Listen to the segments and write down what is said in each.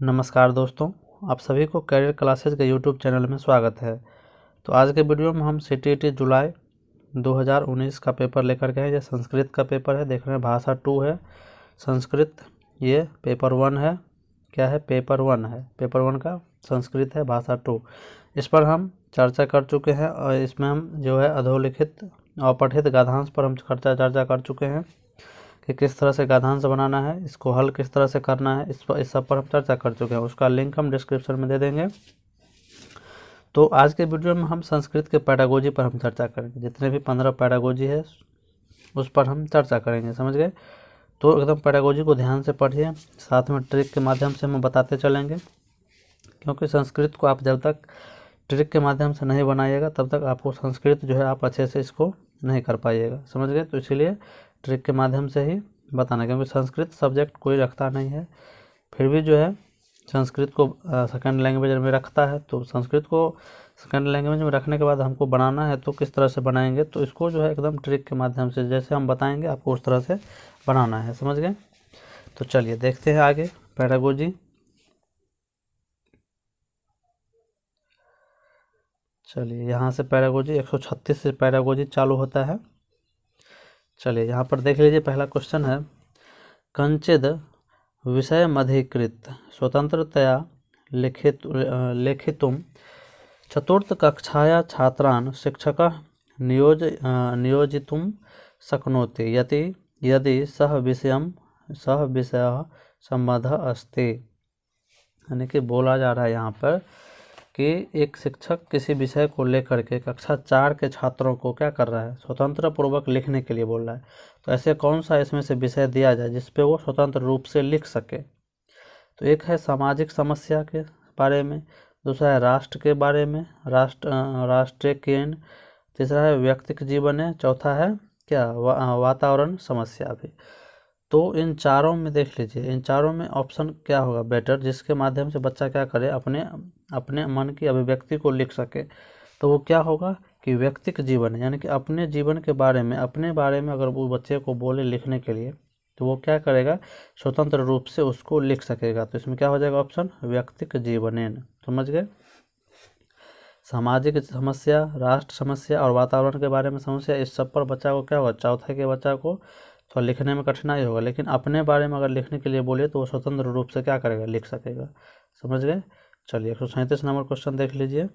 नमस्कार दोस्तों, आप सभी को करियर क्लासेस के यूट्यूब चैनल में स्वागत है। तो आज के वीडियो में हम सीटीईटी जुलाई 2019 का पेपर लेकर के हैं। ये संस्कृत का पेपर है, देख रहे हैं भाषा 2 है संस्कृत। ये पेपर 1 है, क्या है पेपर 1 है, पेपर 1 का संस्कृत है भाषा 2। इस पर हम चर्चा कर चुके हैं और इसमें हम जो है अधोलिखित और पठित गाद्यांश पर हम चर्चा कर चुके हैं कि किस तरह से गाद्यांश बनाना है, इसको हल किस तरह से करना है, इस सब पर हम चर्चा कर चुके हैं। उसका लिंक हम डिस्क्रिप्शन में दे देंगे। तो आज के वीडियो में हम संस्कृत के पैडागोजी पर हम चर्चा करेंगे। जितने भी 15 पैडागोजी है उस पर हम चर्चा करेंगे, समझ गए। तो एकदम पैडागोजी को ध्यान से पढ़िए, साथ में ट्रिक के माध्यम से हम बताते चलेंगे, क्योंकि संस्कृत को आप जब तक ट्रिक के माध्यम से नहीं बनाइएगा तब तक आपको संस्कृत जो है आप अच्छे से इसको नहीं कर पाइएगा, समझ गए। तो इसीलिए ट्रिक के माध्यम से ही बताना, क्योंकि संस्कृत सब्जेक्ट कोई रखता नहीं है, फिर भी जो है संस्कृत को सेकंड लैंग्वेज में रखता है। तो संस्कृत को सेकंड लैंग्वेज में रखने के बाद हमको बनाना है, तो किस तरह से बनाएंगे, तो इसको जो है एकदम ट्रिक के माध्यम से जैसे हम बताएंगे आपको उस तरह से बनाना है, समझ गए। तो चलिए देखते हैं आगे पैडागोजी। चलिए यहाँ से पैडागोजी 136 से पैडागोजी चालू होता है। चलिए यहाँ पर देख लीजिए, पहला क्वेश्चन है कंचिद विषयमधिकृत्य स्वतंत्रतया लेखितुं चतुर्थकक्षाया छात्रान् शिक्षकः नियोजितुं शक्नोति यदि सह विषयः संबद्धः अस्ति। यानी कि बोला जा रहा है यहाँ पर कि एक शिक्षक किसी विषय को लेकर के कक्षा 4 के छात्रों को क्या कर रहा है, स्वतंत्र पूर्वक लिखने के लिए बोल रहा है। तो ऐसे कौन सा इसमें से विषय दिया जाए जिस पे वो स्वतंत्र रूप से लिख सके। तो एक है सामाजिक समस्या के बारे में, दूसरा है राष्ट्र के बारे में, राष्ट्रीय केन, तीसरा है व्यक्तिगत जीवन है, चौथा है क्या वातावरण समस्या भी। तो इन चारों में देख लीजिए, इन चारों में ऑप्शन क्या होगा बेटर, जिसके माध्यम से बच्चा क्या करे, अपने मन की अभिव्यक्ति को लिख सके। तो वो क्या होगा कि व्यक्तिगत जीवन है, यानी कि अपने जीवन के बारे में, अपने बारे में अगर वो बच्चे को बोले लिखने के लिए तो वो क्या करेगा, स्वतंत्र रूप से उसको लिख सकेगा। तो इसमें क्या हो जाएगा ऑप्शन व्यक्तिगत जीवनेन, समझ गए। सामाजिक समस्या, राष्ट्र समस्या और वातावरण के बारे में समस्या, इस सब पर बच्चा को क्या होगा, चौथे के बच्चा को तो लिखने में कठिनाई होगा, लेकिन अपने बारे में अगर लिखने के लिए बोले तो वो स्वतंत्र रूप से क्या करेगा, लिख सकेगा, समझ गए। चलिए 137 नंबर क्वेश्चन देख लीजिए।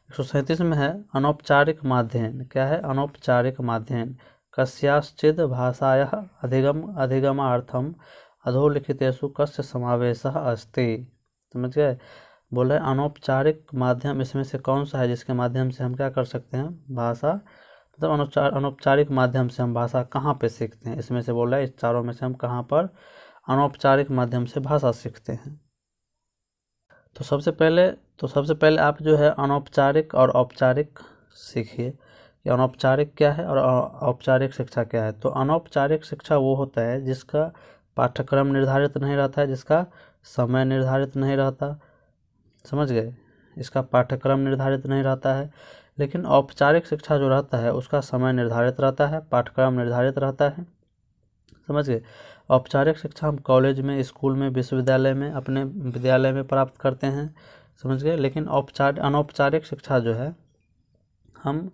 137 में है अनौपचारिक माध्ययन, क्या है अनौपचारिक माध्ययन कस्याश्चिद भाषायाः अधिगमार्थम अधोलिखितेषु कस्य समावेशः अस्ति। समझ गए। बोले अनौपचारिक माध्यम इसमें से कौन सा है जिसके माध्यम से हम क्या कर सकते हैं, भाषा मतलब अनौपचारिक माध्यम से हम भाषा कहाँ पे सीखते हैं। इसमें से बोल रहा है इस चारों में से हम कहाँ पर अनौपचारिक माध्यम से भाषा सीखते हैं। तो सबसे पहले आप जो है अनौपचारिक और औपचारिक सीखिए कि अनौपचारिक क्या है और औपचारिक शिक्षा क्या है। तो अनौपचारिक शिक्षा वो होता है जिसका पाठ्यक्रम निर्धारित नहीं रहता है, जिसका समय निर्धारित नहीं रहता, समझ गए, इसका पाठ्यक्रम निर्धारित नहीं रहता है। लेकिन औपचारिक शिक्षा जो रहता है उसका समय निर्धारित रहता है, पाठ्यक्रम निर्धारित रहता है, समझ गए। औपचारिक शिक्षा हम कॉलेज में, स्कूल में, विश्वविद्यालय में, अपने विद्यालय में प्राप्त करते हैं, समझ गए। लेकिन अनौपचारिक शिक्षा जो है हम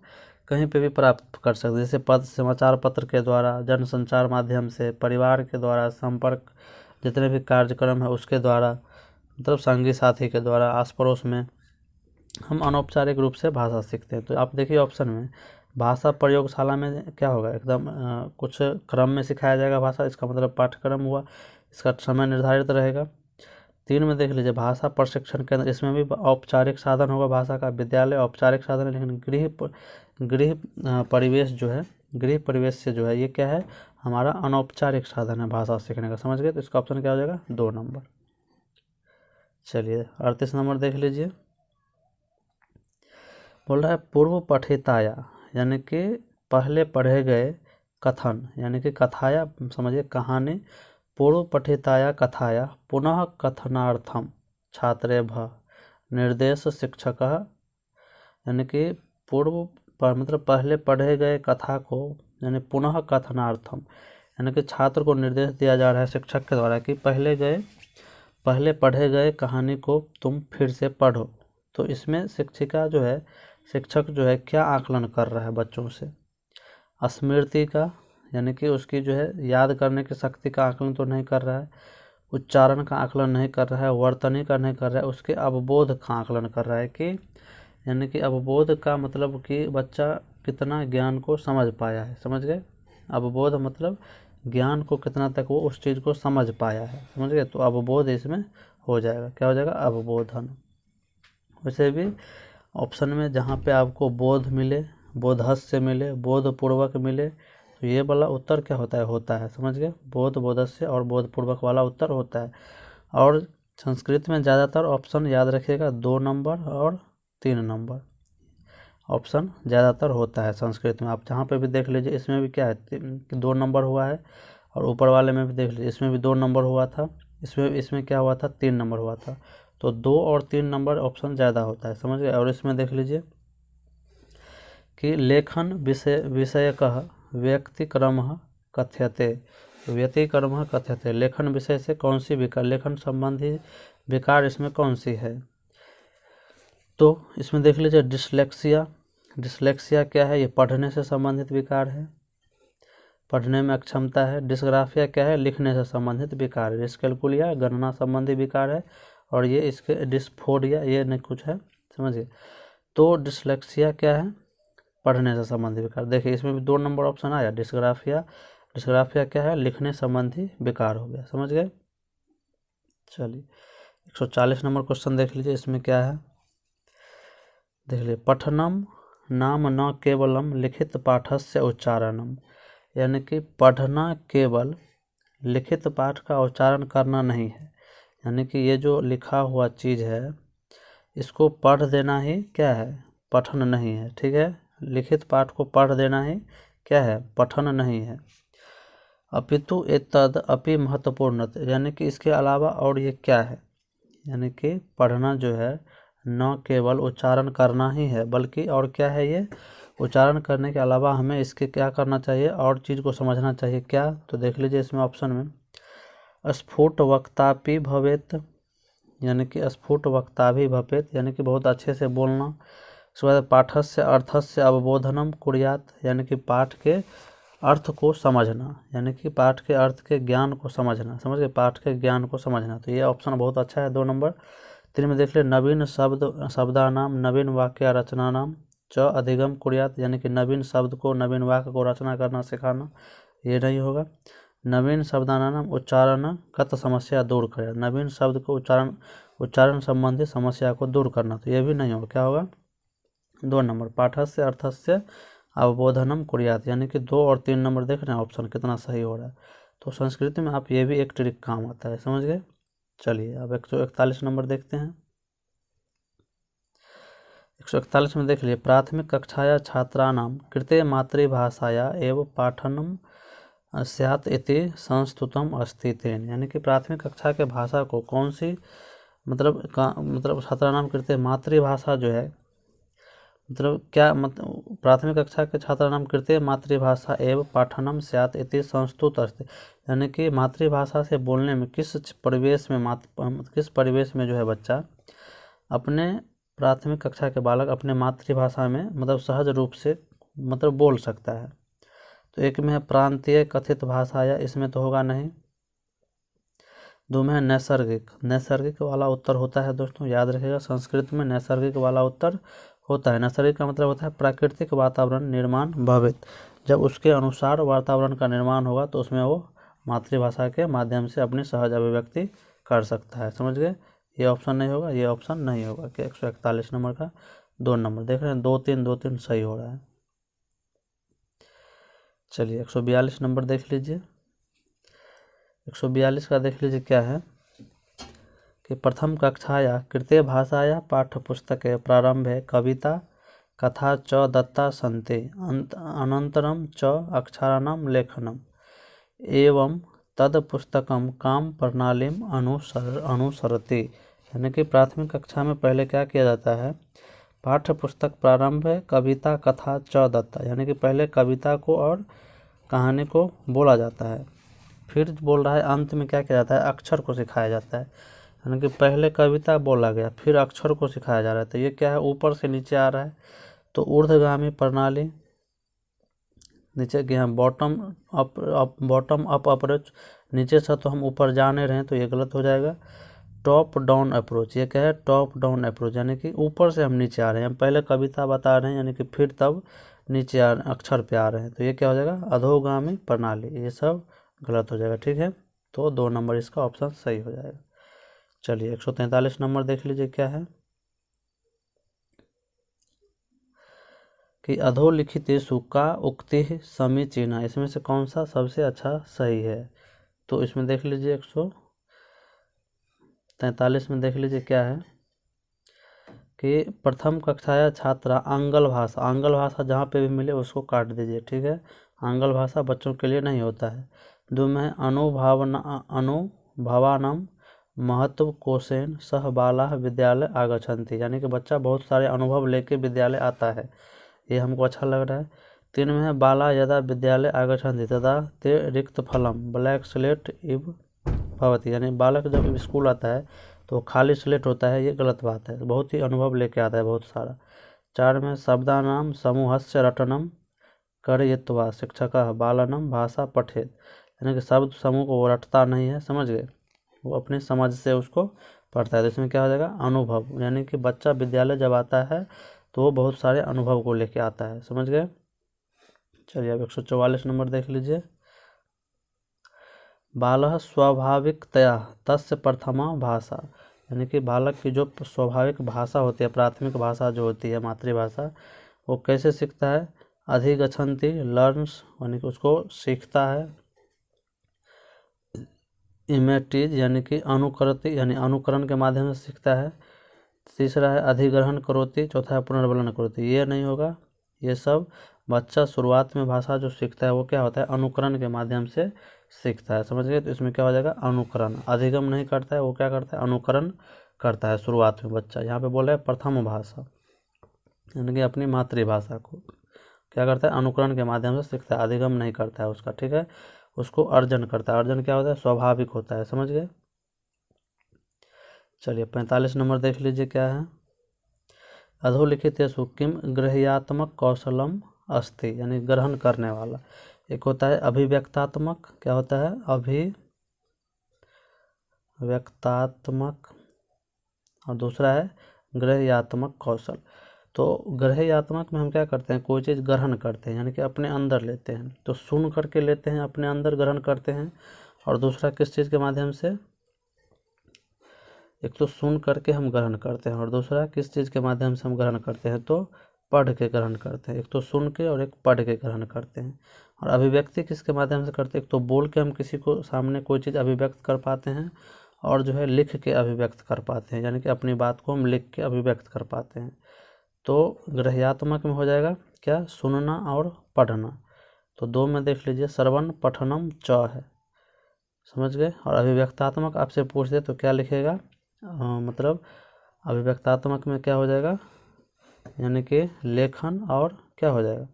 कहीं पे भी प्राप्त कर सकते हैं, जैसे समाचार पत्र के द्वारा, जनसंचार माध्यम से, परिवार के द्वारा, संपर्क जितने भी कार्यक्रम है उसके द्वारा, मतलब संगी साथी के द्वारा, आस पड़ोस में हम अनौपचारिक रूप से भाषा सीखते हैं। तो आप देखिए ऑप्शन में भाषा प्रयोगशाला में क्या होगा, एकदम कुछ क्रम में सिखाया जाएगा भाषा, इसका मतलब पाठ्यक्रम हुआ, इसका समय निर्धारित रहेगा। 3 में देख लीजिए भाषा प्रशिक्षण केंद्र, इसमें भी औपचारिक साधन होगा भाषा का, विद्यालय औपचारिक साधन है, लेकिन गृह परिवेश जो है, गृह परिवेश से जो है ये क्या है, हमारा अनौपचारिक साधन है भाषा सीखने का, समझ गए। तो इसका ऑप्शन क्या हो जाएगा 2 नंबर। चलिए 38 नंबर देख लीजिए। बोल रहा है पूर्व पठिताया, यानी कि पहले पढ़े गए, कथन यानी कि कथाया समझिए कहानी, पूर्व पठिताया कथाया पुनः कथनार्थम छात्रेभ्यः निर्देश शिक्षक, यानी कि पूर्व मतलब पहले पढ़े गए कथा को यानी पुनः कथनार्थम, यानी कि छात्र को निर्देश दिया जा रहा है शिक्षक के द्वारा कि पहले पढ़े गए कहानी को तुम फिर से पढ़ो। तो इसमें शिक्षक जो है क्या आकलन कर रहा है बच्चों से, स्मृति का यानी कि उसकी जो है याद करने की शक्ति का आकलन तो नहीं कर रहा है, उच्चारण का आकलन नहीं कर रहा है, वर्तनी का नहीं कर रहा है, उसके अवबोध का आकलन कर रहा है कि यानी कि अवबोध का मतलब कि बच्चा कितना ज्ञान को समझ पाया है। समझ गए? अवबोध मतलब ज्ञान को कितना तक वो उस चीज़ को समझ पाया है। समझ गए? तो अवबोध इसमें हो जाएगा। क्या हो जाएगा? अवबोधन। वैसे भी ऑप्शन में जहाँ पे आपको बोध मिले, बोधस्य मिले, बोधपूर्वक मिले, तो ये वाला उत्तर क्या होता है। समझ गए? बोध, बोधस्य और बोधपूर्वक वाला उत्तर होता है। और संस्कृत में ज़्यादातर ऑप्शन याद रखिएगा 2 नंबर और 3 नंबर ऑप्शन ज़्यादातर होता है संस्कृत में। आप जहाँ पे भी देख लीजिए, इसमें भी क्या है 2 नंबर हुआ है, और ऊपर वाले में भी देख लीजिए, इसमें भी 2 नंबर हुआ था, इसमें क्या हुआ था 3 नंबर हुआ था। तो 2 और 3 नंबर ऑप्शन ज़्यादा होता है। समझ गए? और इसमें देख लीजिए कि लेखन विषयकः व्यक्तिक्रमः कथ्यते, व्यतिक्रमः कथ्यते, लेखन विषय से कौन सी विकार, लेखन संबंधी विकार इसमें कौन सी है। तो इसमें देख लीजिए डिसलेक्सिया। डिसलेक्सिया क्या है? ये पढ़ने से संबंधित विकार है, पढ़ने में अक्षमता है। डिस्ग्राफिया क्या है? लिखने से संबंधित विकार है। डिस्कैल्कुलिया गणना संबंधी विकार है, और ये इसके डिस्फोरिया ये नहीं कुछ है। समझिए? तो डिसलेक्सिया क्या है? पढ़ने से संबंधित विकार। देखिए इसमें भी 2 नंबर ऑप्शन आया। डिस्ग्राफिया क्या है? लिखने संबंधी विकार हो गया। समझ गए? चलिए 140 नंबर क्वेश्चन देख लीजिए, इसमें क्या है देख लीजिए। पठनम नाम न केवलम लिखित पाठस्य उच्चारणम, यानी कि पढ़ना केवल लिखित पाठ का उच्चारण करना नहीं है, यानी कि ये जो लिखा हुआ चीज़ है इसको पढ़ देना ही क्या है? पठन नहीं है। ठीक है? लिखित पाठ को पढ़ देना ही क्या है? पठन नहीं है। अपितु एतद अपि महत्वपूर्ण, यानी कि इसके अलावा और ये क्या है, यानी कि पढ़ना जो है न केवल उच्चारण करना ही है, बल्कि और क्या है, ये उच्चारण करने के अलावा हमें इसके क्या करना चाहिए, और चीज़ को समझना चाहिए। क्या? तो देख लीजिए इसमें ऑप्शन में स्फुट वक्तापि भवेत, यानी कि स्फुट वक्ता भी भवेत, यानी कि बहुत अच्छे से बोलना। उसके बाद पाठस्य अर्थस्य अवबोधनम कुर्यात, यानी कि पाठ के अर्थ को समझना, यानी कि पाठ के अर्थ के ज्ञान को समझना। समझ गए? पाठ के ज्ञान को समझना। तो ये ऑप्शन बहुत अच्छा है 2 नंबर। 3 में देख ले नवीन शब्दानाम नवीन वाक्य रचना नाम च अधिगम कुर्यात, यानी कि नवीन शब्द को नवीन वाक्य को रचना करना सिखाना, ये नहीं होगा। नवीन शब्दानाम उच्चारणगत समस्या दूर करे, नवीन शब्द को उच्चारण संबंधी समस्या को दूर करना, तो ये भी नहीं होगा। क्या होगा? 2 नंबर पाठस्य अर्थस्य अवबोधनम कुर्यात, यानी कि 2 और 3 नंबर देख रहे हैं ऑप्शन कितना सही हो रहा है। तो संस्कृत में आप ये भी एक ट्रिक काम आता है। समझ गए? चलिए अब 141 नंबर देखते हैं। 141 में देख लिए प्राथमिक कक्षाया छात्राणां कृते मातृभाषाया एवं पाठनम स्यात् इति संस्तुतम अस्ति तेन, यानी कि प्राथमिक कक्षा के भाषा को कौन सी मतलब छात्राणाम कृते मातृभाषा जो है, मतलब क्या मतलब प्राथमिक कक्षा के छात्राणाम कृते मातृभाषा एवं पाठनम स्यात् इति संस्तुत अस्ति, यानी कि मातृभाषा से बोलने में किस परिवेश में जो है बच्चा अपने प्राथमिक कक्षा के बालक अपने मातृभाषा में मतलब सहज रूप से मतलब बोल सकता है। तो एक में है प्रांतीय कथित भाषा, या इसमें तो होगा नहीं। 2 में है नैसर्गिक वाला उत्तर होता है दोस्तों, याद रखिएगा संस्कृत में नैसर्गिक वाला उत्तर होता है। नैसर्गिक का मतलब होता है प्राकृतिक वातावरण निर्माण भवित, जब उसके अनुसार वातावरण का निर्माण होगा तो उसमें वो मातृभाषा के माध्यम से अपनी सहज अभिव्यक्ति कर सकता है। समझ गए? ये ऑप्शन नहीं होगा, ये ऑप्शन नहीं होगा कि 141 नंबर का 2 नंबर देख रहे हैं, 2-3 सही हो रहा है। चलिए 142 नंबर देख लीजिए। 142 का देख लीजिए क्या है कि प्रथम कक्षाया कृते भाषाया पाठ्यपुस्तके प्रारंभे कविता कथा च दत्ता सन्ति अनन्तरं च अक्षराणां लेखनम एवं तद पुस्तकम काम प्रणालीम अनुसरति, यानी कि प्राथमिक कक्षा में पहले क्या किया जाता है, पाठ्य पुस्तक प्रारंभ है कविता कथा च दत्ता, यानी कि पहले कविता को और कहानी को बोला जाता है। फिर बोल रहा है अंत में क्या किया जाता है, अक्षर को सिखाया जाता है, यानी कि पहले कविता बोला गया फिर अक्षर को सिखाया जा रहा है। तो ये क्या है, ऊपर से नीचे आ रहा है, तो ऊर्ध्वगामी प्रणाली, नीचे गए हम बॉटम अप अप्रोच, नीचे से तो हम ऊपर जा नहीं रहे हैं, तो ये गलत हो जाएगा। टॉप डाउन अप्रोच, ये क्या है, टॉप डाउन अप्रोच, यानी कि ऊपर से हम नीचे आ रहे हैं, हम पहले कविता बता रहे हैं, यानी कि फिर तब नीचे अक्षर पे आ रहे हैं, तो ये क्या हो जाएगा, अधोगामी प्रणाली। ये सब गलत हो जाएगा, ठीक है। तो 2 नंबर इसका ऑप्शन सही हो जाएगा। चलिए 143 नंबर देख लीजिए क्या है कि अधोलिखितेषु का उक्ति समीचीना, इसमें से कौन सा सबसे अच्छा सही है। तो इसमें देख लीजिए 143 में देख लीजिए क्या है कि प्रथम कक्षाया छात्रा आंग्ल भाषा जहाँ पे भी मिले उसको काट दीजिए, ठीक है। आंग्ल भाषा बच्चों के लिए नहीं होता है। दो में अनुभवानाम महत्व कोशेन सह बाला विद्यालय आगच्छन्ति, यानी कि बच्चा बहुत सारे अनुभव लेके विद्यालय आता है, ये हमको अच्छा लग रहा है। 3 में है बाला यदा विद्यालय आगच्छन्ति तदा ते रिक्त फलम ब्लैक स्लेट इव भवति, यानी बालक जब स्कूल आता है तो खाली स्लेट होता है, ये गलत बात है, बहुत ही अनुभव लेके आता है बहुत सारा। 4 में शब्दानाम समूहस्य रटनम करयित्वा शिक्षकः बालनम भाषा पठेत, यानी कि शब्द समूह को वो रटता नहीं है, समझ गए, वो अपनी समझ से उसको पढ़ता है। तो इसमें क्या हो जाएगा, अनुभव, यानी कि बच्चा विद्यालय जब आता है तो वो बहुत सारे अनुभव को लेके आता है, समझ गए। चलिए अब 144 नंबर देख लीजिए। बालः स्वाभाविकतया तस्य प्रथमा भाषा, यानी कि बालक की जो स्वाभाविक भाषा होती है, प्राथमिक भाषा जो होती है मातृभाषा, वो कैसे सीखता है, अधिगच्छन्ति लर्न्स, यानी कि उसको सीखता है। इमेटिज, यानी कि अनुकरति, यानी अनुकरण के माध्यम से सीखता है। तीसरा है अधिग्रहण करोति, चौथा है पुनर्बलन करोति, ये नहीं होगा। ये सब बच्चा शुरुआत में भाषा जो सीखता है वो क्या होता है, अनुकरण के माध्यम से सीखता है, समझ गए। तो इसमें क्या हो जाएगा, अनुकरण, अधिगम नहीं करता है, वो क्या करता है, अनुकरण करता है शुरुआत में बच्चा। यहाँ पे बोला है प्रथम भाषा, यानी कि अपनी मातृभाषा को क्या करता है, अनुकरण के माध्यम से सीखता है, अधिगम नहीं करता है उसका, ठीक है। उसको अर्जन करता है, अर्जन क्या होता है, स्वाभाविक होता है, समझ गए। चलिए 45 नंबर देख लीजिए क्या है, अधोलिखितेषु किम गृह्यात्मक कौशलम अस्ति, यानी ग्रहण करने वाला। एक होता है अभिव्यक्तात्मक, क्या होता है, अभिव्यक्तात्मक, और दूसरा है ग्रह्यात्मक कौशल। तो ग्रह्यात्मक में हम क्या करते हैं, कोई चीज़ ग्रहण करते हैं, यानी कि अपने अंदर लेते हैं, तो सुन करके लेते हैं, अपने अंदर ग्रहण करते हैं। और दूसरा किस चीज़ के माध्यम से, एक तो सुन करके हम ग्रहण करते हैं, और दूसरा किस चीज़ के माध्यम से हम ग्रहण करते हैं, तो पढ़ के ग्रहण करते हैं। एक तो सुन के और एक पढ़ के ग्रहण करते हैं। और अभिव्यक्ति किसके माध्यम से करते हैं, एक तो बोल के हम किसी को सामने कोई चीज़ अभिव्यक्त कर पाते हैं, और जो है लिख के अभिव्यक्त कर पाते हैं, यानी कि अपनी बात को हम लिख के अभिव्यक्त कर पाते हैं। तो ग्रह्यात्मक में हो जाएगा क्या, सुनना और पढ़ना। तो 2 में देख लीजिए श्रवण पठनम च है, समझ गए। और अभिव्यक्तात्मक आपसे पूछ दे तो क्या लिखेगा, मतलब अभिव्यक्तात्मक में क्या हो जाएगा, यानी कि लेखन और क्या हो जाएगा,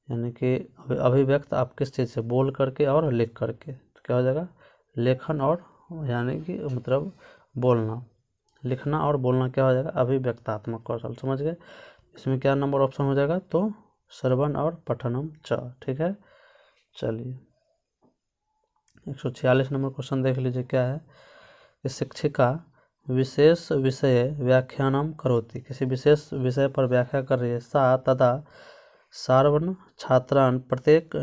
यानी कि अभिव्यक्त आप किस चीज़ से, बोल करके और लिख करके, तो क्या हो जाएगा, लेखन और, यानी कि मतलब बोलना, लिखना और बोलना क्या हो जाएगा, अभिव्यक्तात्मक कौशल, समझ गए। इसमें क्या नंबर ऑप्शन हो जाएगा, तो श्रवण और पठनम च, ठीक है। चलिए 146 नंबर क्वेश्चन देख लीजिए क्या है कि शिक्षिका विशेष विषय व्याख्यानम करोति, किसी विशेष विषय पर व्याख्या कर रही है, सा तदा सार्वन् छात्रान् प्रत्येक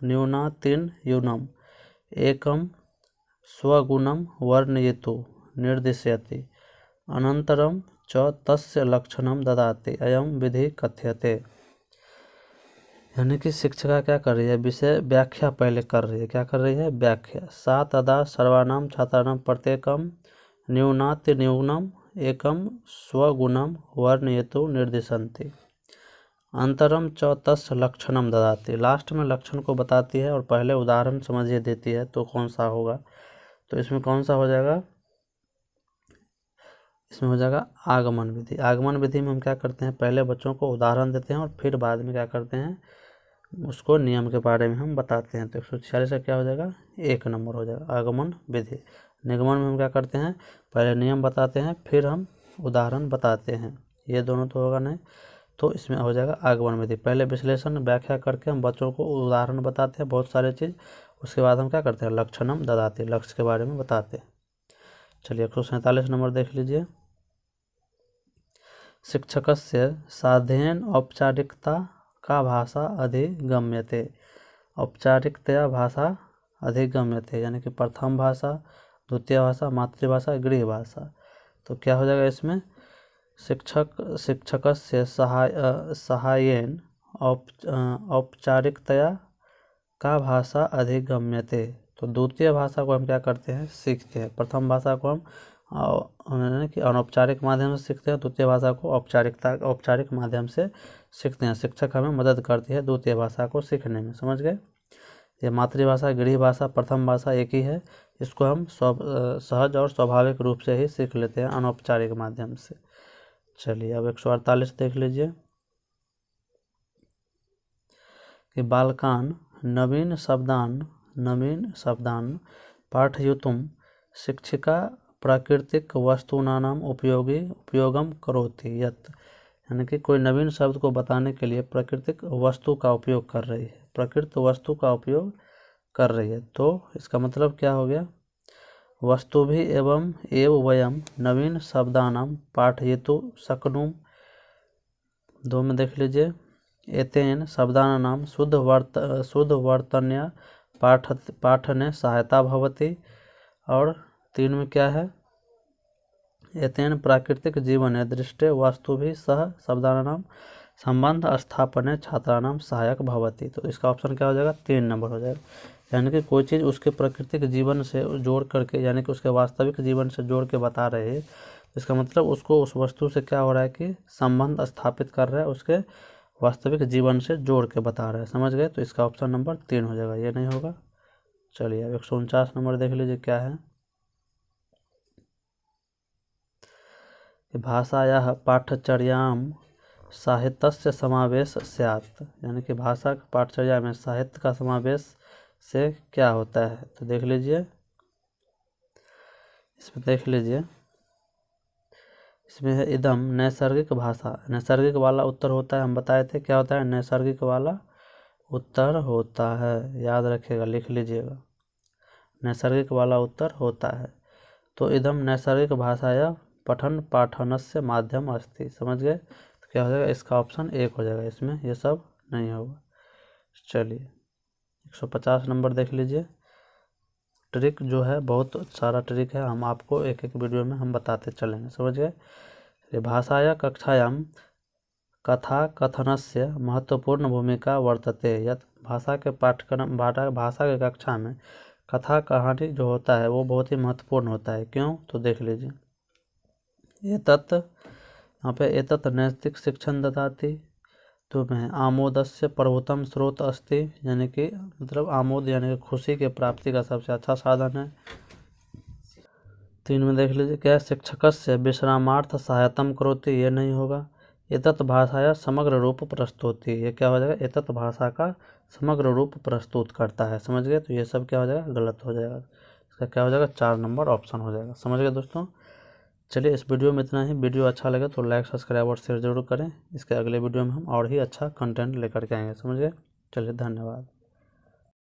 न्यूनातिन यूनम एकम स्वगुणम वर्णयितु निर्दिशयति अनंतरम च तस्य लक्षणम ददाति अयम विधि कथ्यते, यानी कि शिक्षिका क्या कर रही है, विषय व्याख्या पहले कर रही है, क्या कर रही है, व्याख्या। सा तदा सर्वानाम छात्राणाम प्रत्येकम न्यूनातिन्यूनम एकम स्वगुणम वर्णयितु निर्दिशन्ति अंतरम च तस्य लक्षणम ददाति, लास्ट में लक्षण को बताती है और पहले उदाहरण समझिए देती है, तो कौन सा होगा, तो इसमें कौन सा हो जाएगा, इसमें हो जाएगा आगमन विधि। आगमन विधि में हम क्या करते हैं, पहले बच्चों को उदाहरण देते हैं और फिर बाद में क्या करते हैं, उसको नियम के बारे में हम बताते हैं। तो 146 का क्या हो जाएगा, 1 नंबर हो जाएगा आगमन विधि। निगमन में हम क्या करते हैं, पहले नियम बताते हैं फिर हम उदाहरण बताते हैं, ये दोनों तो होगा नहीं, तो इसमें हो जाएगा आगमन विधि। पहले विश्लेषण व्याख्या करके हम बच्चों को उदाहरण बताते हैं बहुत सारे चीज़, उसके बाद हम क्या करते हैं लक्षणम ददाते, लक्ष्य के बारे में बताते हैं। चलिए 147 नंबर देख लीजिए। शिक्षकस्य साध्येन औपचारिकता का भाषा अधिगम्यते, औपचारिकतया भाषा अधिगम्यते यानी कि प्रथम भाषा, द्वितीय भाषा, मातृभाषा, गृह भाषा। तो क्या हो जाएगा इसमें, शिक्षकस्य सहायेन औपचारिकतया का भाषा अधिगम्यते। तो द्वितीय भाषा को हम क्या करते हैं, सीखते हैं। प्रथम भाषा को हम कि अनौपचारिक माध्यम से सीखते हैं, द्वितीय भाषा को औपचारिक माध्यम से सीखते हैं। शिक्षक हमें मदद करती है द्वितीय भाषा को सीखने में, समझ गए। ये मातृभाषा, गृह भाषा, प्रथम भाषा एक ही है, इसको हम सहज और स्वाभाविक रूप से ही सीख लेते हैं अनौपचारिक माध्यम से। चलिए अब 148 देख लीजिए कि बालकान नवीन शब्दान पाठयितुं शिक्षिका प्राकृतिक वस्तूनां उपयोगम करोति यत्, यानी कि कोई नवीन शब्द को बताने के लिए प्राकृतिक वस्तु का उपयोग कर रही है, प्राकृतिक वस्तु का उपयोग कर रही है। तो इसका मतलब क्या हो गया, वस्तुभिः एव वयम नवीन शब्दानां पाठयितुं शक्नुम। दो में देख लीजिए, एतेन शब्दानां शुद्ध वर्तन्या पाठने सहायता भवति। और 3 में क्या है, एतेन प्राकृतिक जीवने दृष्टे वस्तुभिः सह शब्दानां संबंध स्थापने छात्राणां सहायक भवति। तो इसका ऑप्शन क्या हो जाएगा, 3 नंबर हो जाएगा। यानी कि कोई चीज़ उसके प्राकृतिक जीवन से जोड़ करके, यानी कि उसके वास्तविक जीवन से जोड़ के बता रहे हैं, इसका मतलब उसको उस वस्तु से क्या हो रहा है कि संबंध स्थापित कर रहा है, उसके वास्तविक जीवन से जोड़ के बता रहा है, समझ गए। तो इसका ऑप्शन नंबर 3 हो जाएगा, ये नहीं होगा। चलिए अब 149 नंबर देख लीजिए क्या है, भाषायाः पाठचर्यां साहित्यस्य समावेश स्यात्, यानी कि भाषा की पाठचर्या में साहित्य का समावेश से क्या होता है। तो देख लीजिए, इसमें देख लीजिए, इसमें है इदम नैसर्गिक भाषा, नैसर्गिक वाला उत्तर होता है, हम बताए थे क्या होता है, नैसर्गिक वाला उत्तर होता है, याद रखिएगा, लिख लीजिएगा, नैसर्गिक वाला उत्तर होता है। तो इदम नैसर्गिक भाषाया पठन पाठनस्य माध्यम अस्ति, समझ गए। तो क्या हो जाएगा, इसका ऑप्शन 1 हो जाएगा, इसमें ये सब नहीं होगा। चलिए 150 नंबर देख लीजिए। ट्रिक जो है बहुत सारा ट्रिक है, हम आपको एक एक वीडियो में हम बताते चलेंगे, समझ गए। भाषाया कक्षायां कथा कथनस्य महत्वपूर्ण भूमिका वर्तते यत्, भाषा के पाठ्यक्रम भाषा के कक्षा में कथा कहानी जो होता है वो बहुत ही महत्वपूर्ण होता है। क्यों, तो देख लीजिए, एतत् यहाँ पे एतत् नैतिक शिक्षण ददाति। तो में आमोदस्य प्रभुतम स्रोत अस्ति, यानी कि मतलब आमोद यानी कि खुशी के प्राप्ति का सबसे अच्छा साधन है। 3 में देख लीजिए क्या, शिक्षकस्य विश्रामार्थ सहायतम करोति, ये नहीं होगा। एतत् भाषाया समग्र रूप प्रस्तुति, ये क्या हो जाएगा, एतत् भाषा का समग्र रूप प्रस्तुत करता है, समझ गए। तो ये सब क्या हो जाएगा, गलत हो जाएगा। इसका क्या हो जाएगा, 4 नंबर ऑप्शन हो जाएगा, समझ गए दोस्तों। चलिए इस वीडियो में इतना ही। वीडियो अच्छा लगे तो लाइक सब्सक्राइब और शेयर जरूर करें। इसके अगले वीडियो में हम और ही अच्छा कंटेंट लेकर के आएंगे, समझ गए। चलिए धन्यवाद।